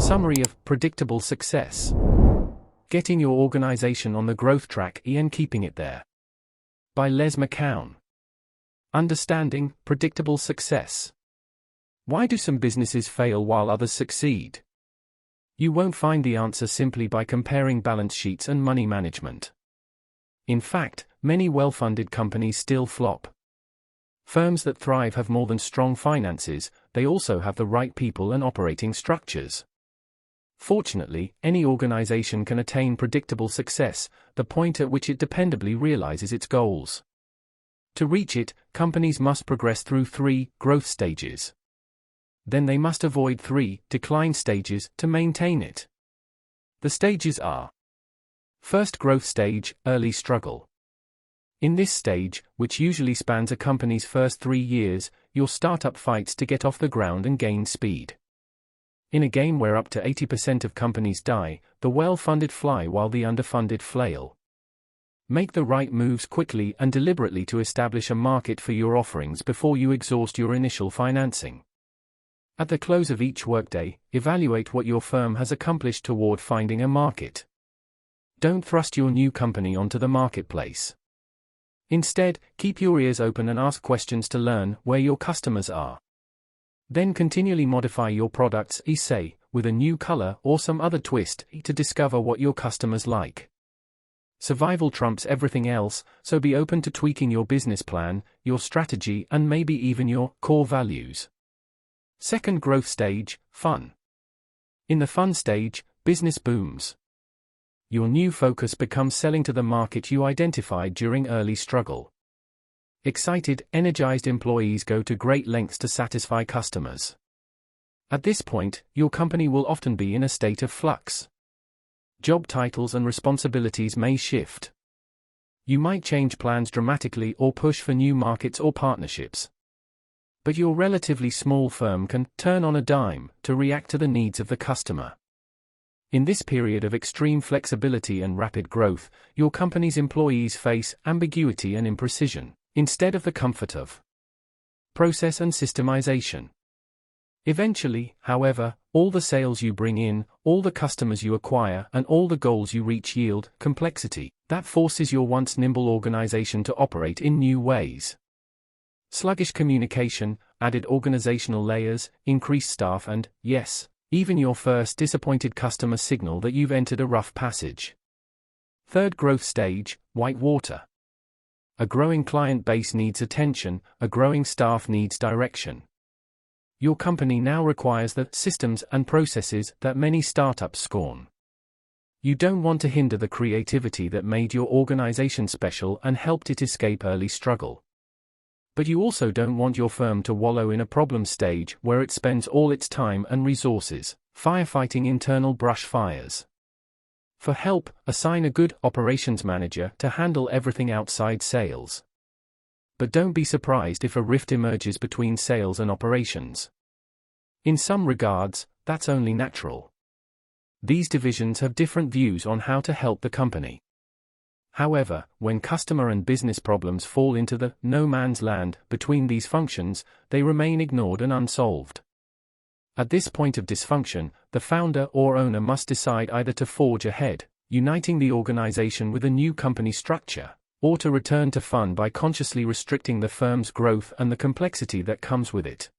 Summary of predictable success. Getting your organization on the growth track and keeping it there. By Les McKeown. Understanding predictable success. Why do some businesses fail while others succeed? You won't find the answer simply by comparing balance sheets and money management. In fact, many well-funded companies still flop. Firms that thrive have more than strong finances, they also have the right people and operating structures. Fortunately, any organization can attain predictable success, the point at which it dependably realizes its goals. To reach it, companies must progress through 3 growth stages. Then they must avoid 3 decline stages to maintain it. The stages are: first growth stage, early struggle. In this stage, which usually spans a company's first 3 years, your startup fights to get off the ground and gain speed. In a game where up to 80% of companies die, the well-funded fly while the underfunded flail. Make the right moves quickly and deliberately to establish a market for your offerings before you exhaust your initial financing. At the close of each workday, evaluate what your firm has accomplished toward finding a market. Don't thrust your new company onto the marketplace. Instead, keep your ears open and ask questions to learn where your customers are. Then continually modify your products, say, with a new color or some other twist, to discover what your customers like. Survival trumps everything else, so be open to tweaking your business plan, your strategy, and maybe even your core values. Second growth stage, fun. In the fun stage, business booms. Your new focus becomes selling to the market you identified during early struggle. Excited, energized employees go to great lengths to satisfy customers. At this point, your company will often be in a state of flux. Job titles and responsibilities may shift. You might change plans dramatically or push for new markets or partnerships. But your relatively small firm can turn on a dime to react to the needs of the customer. In this period of extreme flexibility and rapid growth, your company's employees face ambiguity and imprecision, instead of the comfort of process and systemization. Eventually, however, all the sales you bring in, all the customers you acquire, and all the goals you reach yield complexity that forces your once nimble organization to operate in new ways. Sluggish communication, added organizational layers, increased staff, and, yes, even your first disappointed customer signal that you've entered a rough passage. Third growth stage, Whitewater. A growing client base needs attention, a growing staff needs direction. Your company now requires the systems and processes that many startups scorn. You don't want to hinder the creativity that made your organization special and helped it escape early struggle. But you also don't want your firm to wallow in a problem stage where it spends all its time and resources firefighting internal brush fires. For help, assign a good operations manager to handle everything outside sales. But don't be surprised if a rift emerges between sales and operations. In some regards, that's only natural. These divisions have different views on how to help the company. However, when customer and business problems fall into the no man's land between these functions, they remain ignored and unsolved. At this point of dysfunction, the founder or owner must decide either to forge ahead, uniting the organization with a new company structure, or to return to fun by consciously restricting the firm's growth and the complexity that comes with it.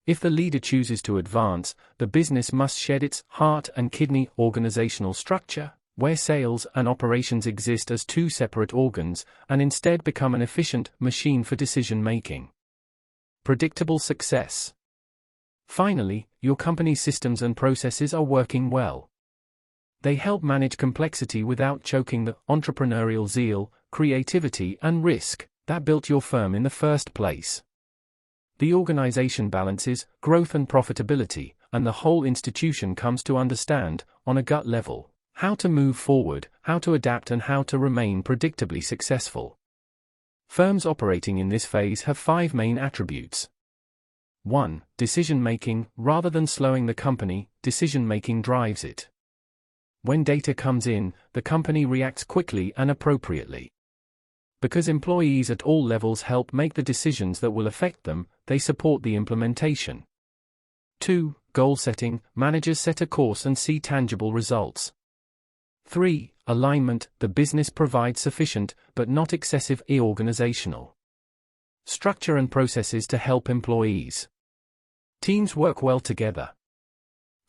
If the leader chooses to advance, the business must shed its heart and kidney organizational structure, where sales and operations exist as 2 separate organs, and instead become an efficient machine for decision-making. Predictable success. Finally, your company's systems and processes are working well. They help manage complexity without choking the entrepreneurial zeal, creativity, and risk that built your firm in the first place. The organization balances growth and profitability, and the whole institution comes to understand, on a gut level, how to move forward, how to adapt, and how to remain predictably successful. Firms operating in this phase have 5 main attributes. 1. Decision-making. Rather than slowing the company, decision-making drives it. When data comes in, the company reacts quickly and appropriately. Because employees at all levels help make the decisions that will affect them, they support the implementation. 2. Goal setting. Managers set a course and see tangible results. 3. Alignment. The business provides sufficient, but not excessive, organizational structure and processes to help employees. Teams work well together.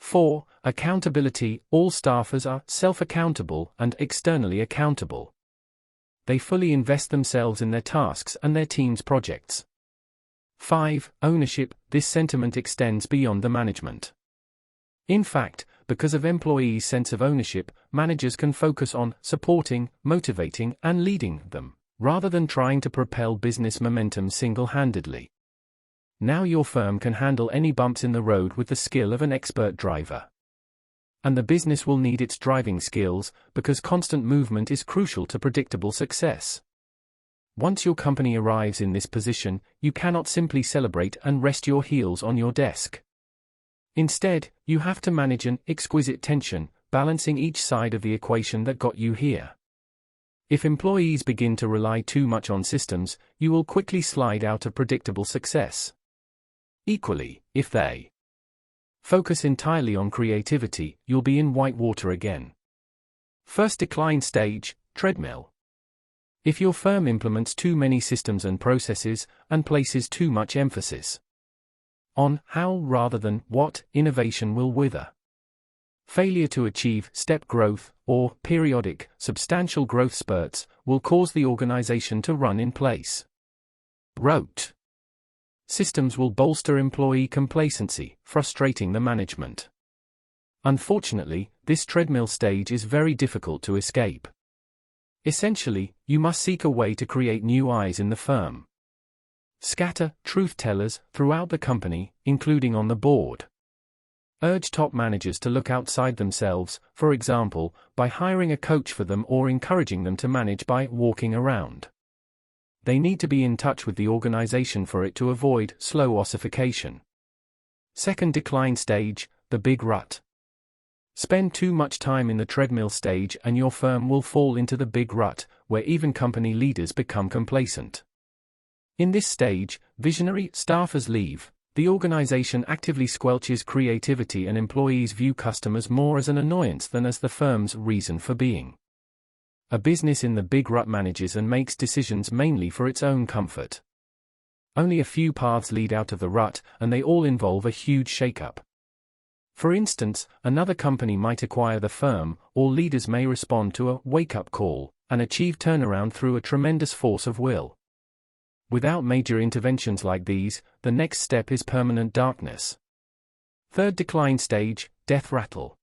4. Accountability. All staffers are self-accountable and externally accountable. They fully invest themselves in their tasks and their team's projects. 5. Ownership. This sentiment extends beyond the management. In fact, because of employees' sense of ownership, managers can focus on supporting, motivating, and leading them, rather than trying to propel business momentum single-handedly. Now your firm can handle any bumps in the road with the skill of an expert driver. And the business will need its driving skills, because constant movement is crucial to predictable success. Once your company arrives in this position, you cannot simply celebrate and rest your heels on your desk. Instead, you have to manage an exquisite tension, balancing each side of the equation that got you here. If employees begin to rely too much on systems, you will quickly slide out of predictable success. Equally, if they focus entirely on creativity, you'll be in Whitewater again. First decline stage, treadmill. If your firm implements too many systems and processes, and places too much emphasis on how rather than what, innovation will wither. Failure to achieve step growth, or periodic, substantial growth spurts, will cause the organization to run in place. Rote systems will bolster employee complacency, frustrating the management. Unfortunately, this treadmill stage is very difficult to escape. Essentially, you must seek a way to create new eyes in the firm. Scatter truth-tellers throughout the company, including on the board. Urge top managers to look outside themselves, for example, by hiring a coach for them or encouraging them to manage by walking around. They need to be in touch with the organization for it to avoid slow ossification. Second decline stage, the big rut. Spend too much time in the treadmill stage and your firm will fall into the big rut, where even company leaders become complacent. In this stage, visionary staffers leave, the organization actively squelches creativity and employees view customers more as an annoyance than as the firm's reason for being. A business in the big rut manages and makes decisions mainly for its own comfort. Only a few paths lead out of the rut, and they all involve a huge shakeup. For instance, another company might acquire the firm, or leaders may respond to a wake-up call, and achieve turnaround through a tremendous force of will. Without major interventions like these, the next step is permanent darkness. Third decline stage, death rattle.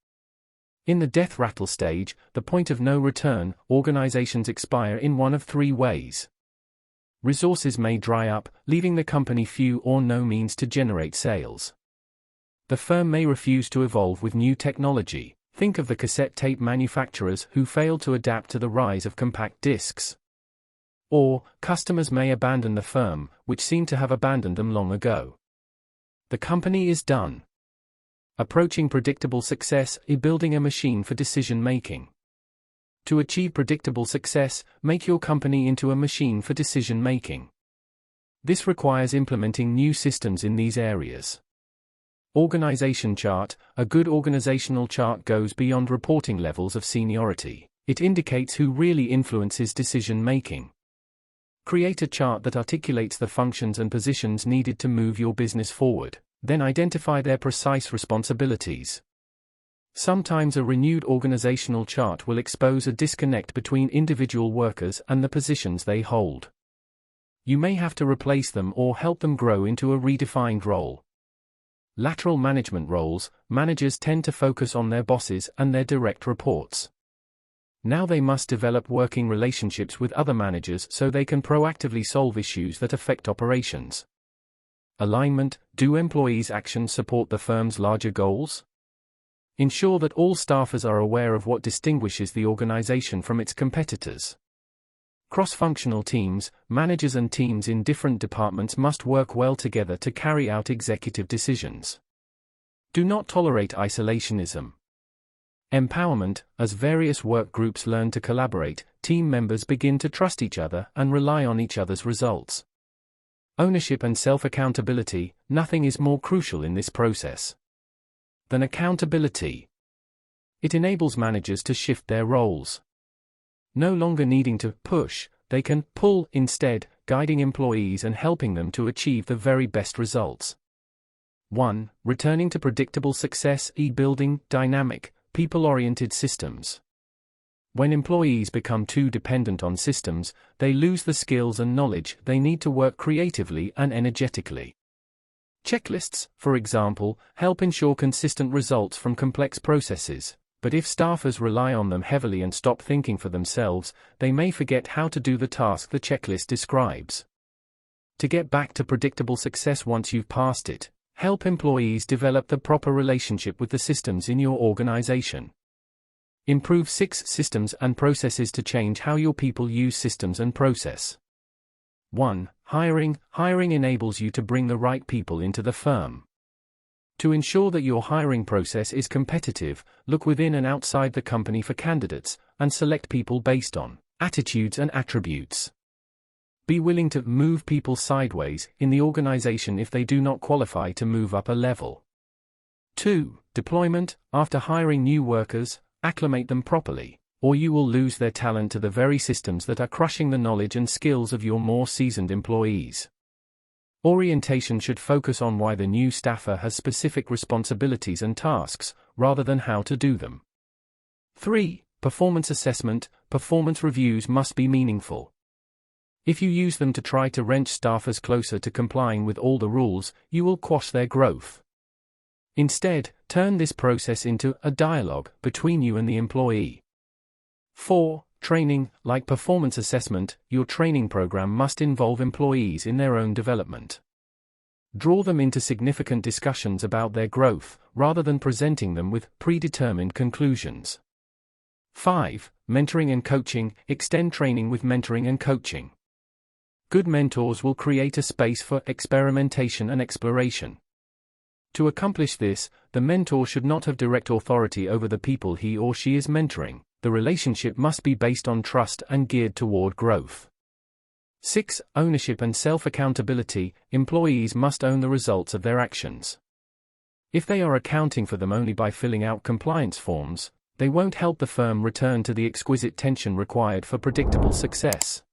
In the death rattle stage, the point of no return, organizations expire in one of three ways. Resources may dry up, leaving the company few or no means to generate sales. The firm may refuse to evolve with new technology. Think of the cassette tape manufacturers who failed to adapt to the rise of compact discs. Or, customers may abandon the firm, which seemed to have abandoned them long ago. The company is done. Approaching predictable success is building a machine for decision-making. To achieve predictable success, make your company into a machine for decision-making. This requires implementing new systems in these areas. Organization chart. A good organizational chart goes beyond reporting levels of seniority. It indicates who really influences decision-making. Create a chart that articulates the functions and positions needed to move your business forward, then identify their precise responsibilities. Sometimes a renewed organizational chart will expose a disconnect between individual workers and the positions they hold. You may have to replace them or help them grow into a redefined role. Lateral management roles. Managers tend to focus on their bosses and their direct reports. Now they must develop working relationships with other managers so they can proactively solve issues that affect operations. Alignment. Do employees' actions support the firm's larger goals? Ensure that all staffers are aware of what distinguishes the organization from its competitors. Cross-functional teams. Managers and teams in different departments must work well together to carry out executive decisions. Do not tolerate isolationism. Empowerment. As various work groups learn to collaborate, team members begin to trust each other and rely on each other's results. Ownership and self-accountability. Nothing is more crucial in this process. than accountability. It enables managers to shift their roles. No longer needing to push, they can pull instead, guiding employees and helping them to achieve the very best results. 1. Returning to predictable success. Building dynamic, people-oriented systems. When employees become too dependent on systems, they lose the skills and knowledge they need to work creatively and energetically. Checklists, for example, help ensure consistent results from complex processes, but if staffers rely on them heavily and stop thinking for themselves, they may forget how to do the task the checklist describes. To get back to predictable success once you've passed it, help employees develop the proper relationship with the systems in your organization. Improve 6 systems and processes to change how your people use systems and process. 1. Hiring. Hiring enables you to bring the right people into the firm. To ensure that your hiring process is competitive, look within and outside the company for candidates, and select people based on attitudes and attributes. Be willing to move people sideways in the organization if they do not qualify to move up a level. 2. Deployment. After hiring new workers, acclimate them properly, or you will lose their talent to the very systems that are crushing the knowledge and skills of your more seasoned employees. Orientation should focus on why the new staffer has specific responsibilities and tasks, rather than how to do them. 3. Performance assessment. Performance reviews must be meaningful. If you use them to try to wrench staffers closer to complying with all the rules, you will quash their growth. Instead, turn this process into a dialogue between you and the employee. 4. Training. Like performance assessment, your training program must involve employees in their own development. Draw them into significant discussions about their growth, rather than presenting them with predetermined conclusions. 5. Mentoring and coaching. Extend training with mentoring and coaching. Good mentors will create a space for experimentation and exploration. To accomplish this, the mentor should not have direct authority over the people he or she is mentoring. The relationship must be based on trust and geared toward growth. 6. Ownership and self-accountability. Employees must own the results of their actions. If they are accounting for them only by filling out compliance forms, they won't help the firm return to the exquisite tension required for predictable success.